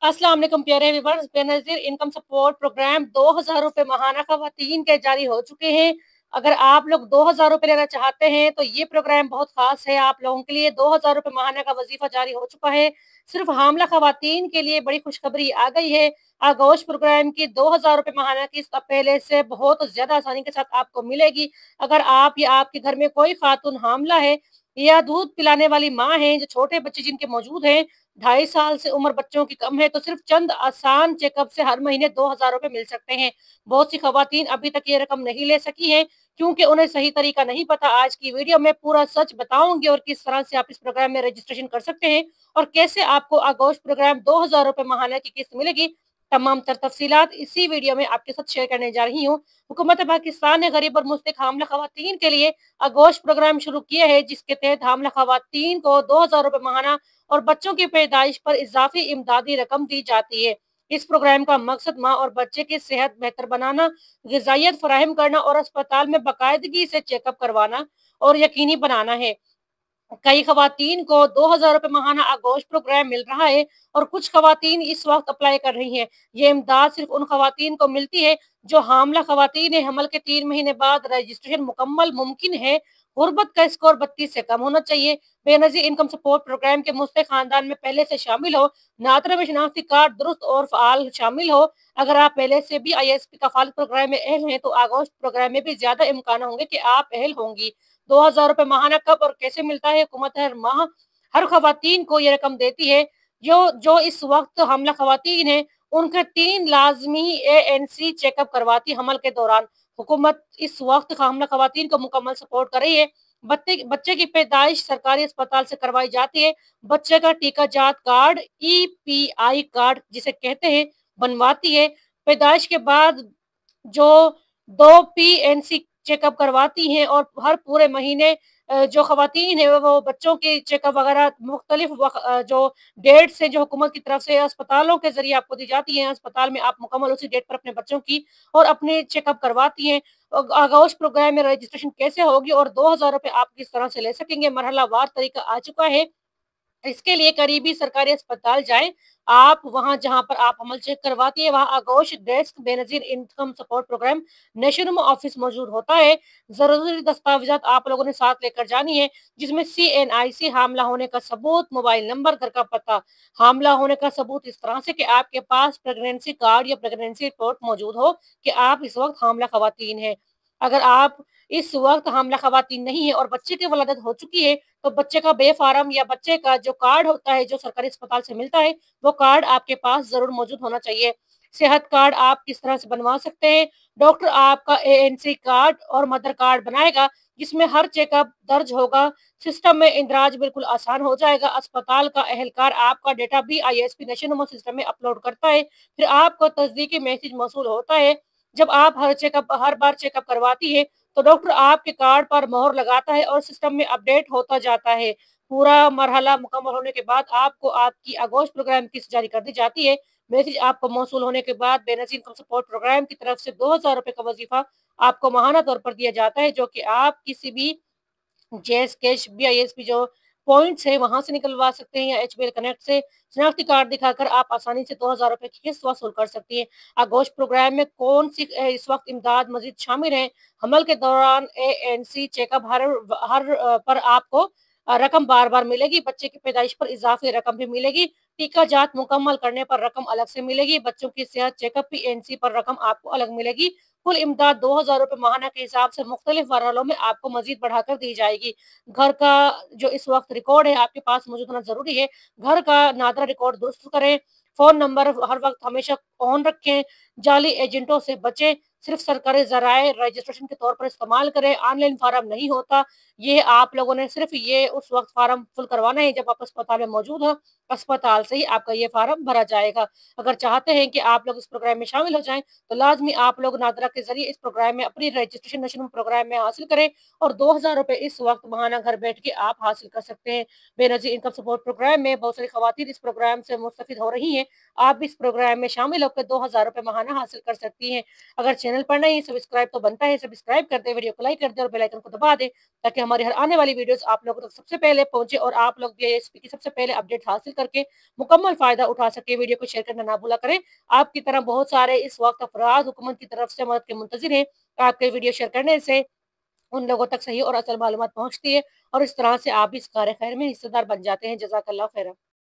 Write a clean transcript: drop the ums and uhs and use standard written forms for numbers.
अस्सलाम वालेकुम प्यारे viewers, Benazir income support programme 2000 रुपए माहाना खवातीन के जारी हो चुके हैं। अगर आप लोग 2000 रुपए लेना चाहते हैं तो ये प्रोग्राम बहुत खास है आप लोगों के लिए। 2000 रुपए माहाना का वजीफा जारी हो चुका है। सिर्फ हामला खवातीन के लिए बड़ी खुशखबरी आ गई है। आगोश प्रोग्राम की 2000 रुपए माहाना किस्त अब पहले से बहुत ज्यादा आसानी के साथ आपको मिलेगी। अगर आप या आपके घर में कोई खातून हामला है या दूध पिलाने वाली माँ है, जो छोटे बच्चे जिनके मौजूद हैं, 2.5 साल से उम्र बच्चों की कम है, तो सिर्फ चंद आसान चेकअप से हर महीने 2000 रुपए मिल सकते हैं। बहुत सी खवातीन अभी तक ये रकम नहीं ले सकी हैं क्योंकि उन्हें सही तरीका नहीं पता। आज की वीडियो में पूरा सच बताऊंगी और किस तरह से आप इस प्रोग्राम में रजिस्ट्रेशन कर सकते हैं और कैसे आपको आगोश प्रोग्राम 2000 रुपए माहाना की किस्त मिलेगी। तमाम तर तफसीलात इसी वीडियो में आपके साथ शेयर करने जा रही हूँ। हुकूमत पाकिस्तान ने गरीब और मुस्तक हामला खवातीन के लिए आगोश प्रोग्राम शुरू किया है, जिसके तहत हामला खवातीन को 2000 रुपए माहाना और बच्चों की पैदाइश पर इजाफी इमदादी रकम दी जाती है। इस प्रोग्राम का मकसद माँ और बच्चे की सेहत बेहतर बनाना, ग़िज़ाइयत फराहम करना और अस्पताल में बाकायदगी से चेकअप करवाना और यकीनी बनाना है। कई खवातीन को 2000 रुपए माहाना आगोश प्रोग्राम मिल रहा है और कुछ खवातीन इस वक्त अप्लाई कर रही हैं। ये इमदाद सिर्फ उन खवातीन को मिलती है जो हामला खवातीन है। हमल के 3 महीने बाद रजिस्ट्रेशन मुकम्मल मुमकिन है। गुर्बत का स्कोर 32 से कम होना चाहिए। बेनजीर इनकम सपोर्ट प्रोग्राम के मुस्तक खानदान में पहले से शामिल हो। नादरा में शनाख्ती कार्ड दुरुस्त और फाल शामिल हो। अगर आप पहले से भी ISP कफालत प्रोग्राम में अहल हैं तो आगोश प्रोग्राम में भी ज्यादा इम्कान होंगे कि आप अहल होंगी। 2000 रुपए माहाना कब और कैसे मिलता है? हुकूमत हर माह हर खवातीन को ये रकम देती है जो जो इस वक्त हमला खवातीन है उनके 3 लाजमी ANC चेकअप करवाती है। हमल के दौरान हुकूमत इस वक्त हमला खवातीन को मुकम्मल सपोर्ट कर रही है। बच्चे की पैदाइश सरकारी अस्पताल से करवाई जाती है। बच्चे का टीका जात कार्ड EPI कार्ड जिसे कहते हैं बनवाती है। पैदाइश के बाद जो 2 PNC चेकअप करवाती हैं और हर पूरे महीने जो खवातीन है वो बच्चों के चेकअप वगैरह मुख्तलिफ जो डेट्स है जो हुकूमत की तरफ से अस्पतालों के जरिए आपको दी जाती हैं। अस्पताल में आप मुकम्मल उसी डेट पर अपने बच्चों की और अपने चेकअप करवाती हैं। आगोश प्रोग्राम में रजिस्ट्रेशन कैसे होगी और 2000 रुपए आप किस तरह से ले सकेंगे, मरहलावार तरीका आ चुका है। इसके लिए करीबी सरकारी अस्पताल जाएं। आप वहां जहां पर आप अमल चेक करवाती है वहां Aagosh desk Benazir income support programme national office मौजूद होता है। जरूरी दस्तावेजात आप लोगों ने साथ लेकर जानी है, जिसमें CNIC हामला होने का सबूत, मोबाइल नंबर, घर का पता। हामला होने का सबूत इस तरह से कि आपके पास प्रेगनेंसी कार्ड या प्रेगनेंसी रिपोर्ट मौजूद हो कि आप इस वक्त हामला खवातीन है। अगर आप इस वक्त हामला खवातीन नहीं है और बच्चे की वलादत हो चुकी है तो बच्चे का बे फार्म या बच्चे का जो कार्ड होता है जो सरकारी अस्पताल से मिलता है वो कार्ड आपके पास जरूर मौजूद होना चाहिए। सेहत कार्ड आप किस तरह से बनवा सकते हैं? डॉक्टर आपका ANC कार्ड और मदर कार्ड बनाएगा जिसमें हर चेकअप दर्ज होगा। सिस्टम में इंदराज बिल्कुल आसान हो जाएगा। अस्पताल का एहलकार आपका डेटा भी ISP नेशनल सिस्टम में अपलोड करता है। फिर आपको तस्दीकी मैसेज मौसूल होता है। जब आप हर बार चेकअप करवाती है तो डॉक्टर आपके कार्ड पर मोहर लगाता है और सिस्टम में अपडेट होता जाता है। पूरा मरहला मुकम्मल होने के बाद आपको आपकी आगोश प्रोग्राम किस्त जारी कर दी जाती है। मैसेज आपको मौसूल होने के बाद बेनजीर इनकम सपोर्ट प्रोग्राम की तरफ से 2000 रुपए का वजीफा आपको माहाना तौर पर दिया जाता है, जो कि आप किसी भी जैस कैश BISP जो पॉइंट्स है वहां से निकलवा सकते हैं या HBL कनेक्ट से शनाख्ती कार्ड दिखाकर आप आसानी से 2000 रुपए की किस्त वसूल कर सकती है। आगोश प्रोग्राम में कौन सी इस वक्त इमदाद मजीद शामिल है? हमल के दौरान ANC चेकअप पर आपको रकम बार बार मिलेगी। बच्चे की पैदाइश पर इजाफी रकम भी मिलेगी। टीका जात मुकम्मल करने पर रकम अलग से मिलेगी। बच्चों की सेहत चेकअप PNC पर रकम आपको अलग मिलेगी। कुल इमदाद 2000 रुपए माहाना के हिसाब से मुख्तलिफ मरहलों में आपको मजीद बढ़ाकर दी जाएगी। घर का जो इस वक्त रिकॉर्ड है आपके पास मौजूद होना जरूरी है। घर का नादरा रिकॉर्ड दुरुस्त करें। फोन नंबर हर वक्त हमेशा ऑन रखें। जाली एजेंटों से बचें। सिर्फ सरकारी जराए रजिस्ट्रेशन के तौर पर इस्तेमाल करें। ऑनलाइन फार्म नहीं होता। ये आप लोगों ने सिर्फ ये उस वक्त फार्म फुल करवाना है जब आप अस्पताल में मौजूद हो। अस्पताल से ही आपका ये फार्म भरा जाएगा। अगर चाहते हैं कि आप लोग इस प्रोग्राम में शामिल हो जाएं तो लाजमी आप लोग नादरा के ज़रिए इस प्रोग्राम में अपनी रजिस्ट्रेशन नशर प्रोग्राम में हासिल करें और 2,000 रुपए इस वक़्त माहाना घर बैठ के आप हासिल कर सकते हैं। बेनज़ीर इनकम सपोर्ट प्रोग्राम में बहुत सारी ख़वातीन इस प्रोग्राम से मुस्तफ़िद हो रही हैं। आप भी इस प्रोग्राम में शामिल होकर 2,000 रुपए माहाना हासिल कर सकती हैं। अगर चैनल पर नई सब्सक्राइब तो बनता है, सब्सक्राइब कर दें, वीडियो को लाइक कर दें और बेल आइकन को दबा दें, ताकि हमारी हर आने वाली वीडियोज़ आप लोगों तक सबसे पहले पहुँचे और आप लोग भी एएसपी की सबसे पहले अपडेट हासिल करके मुकम्मल फ़ायदा उठा सकें। वीडियो को शेयर करना ना भूला करें। आपकी तरह बहुत सारे इस वक़्त अफ़राद हुकूमत की तरफ से मदद के मुंतज़िर हैं। आपके वीडियो शेयर करने से उन लोगों तक सही और असल मालूमात पहुँचती है और इस तरह से आप भी इस कार्य खैर में हिस्सेदार बन जाते हैं। जज़ाकल्लाह खैरन।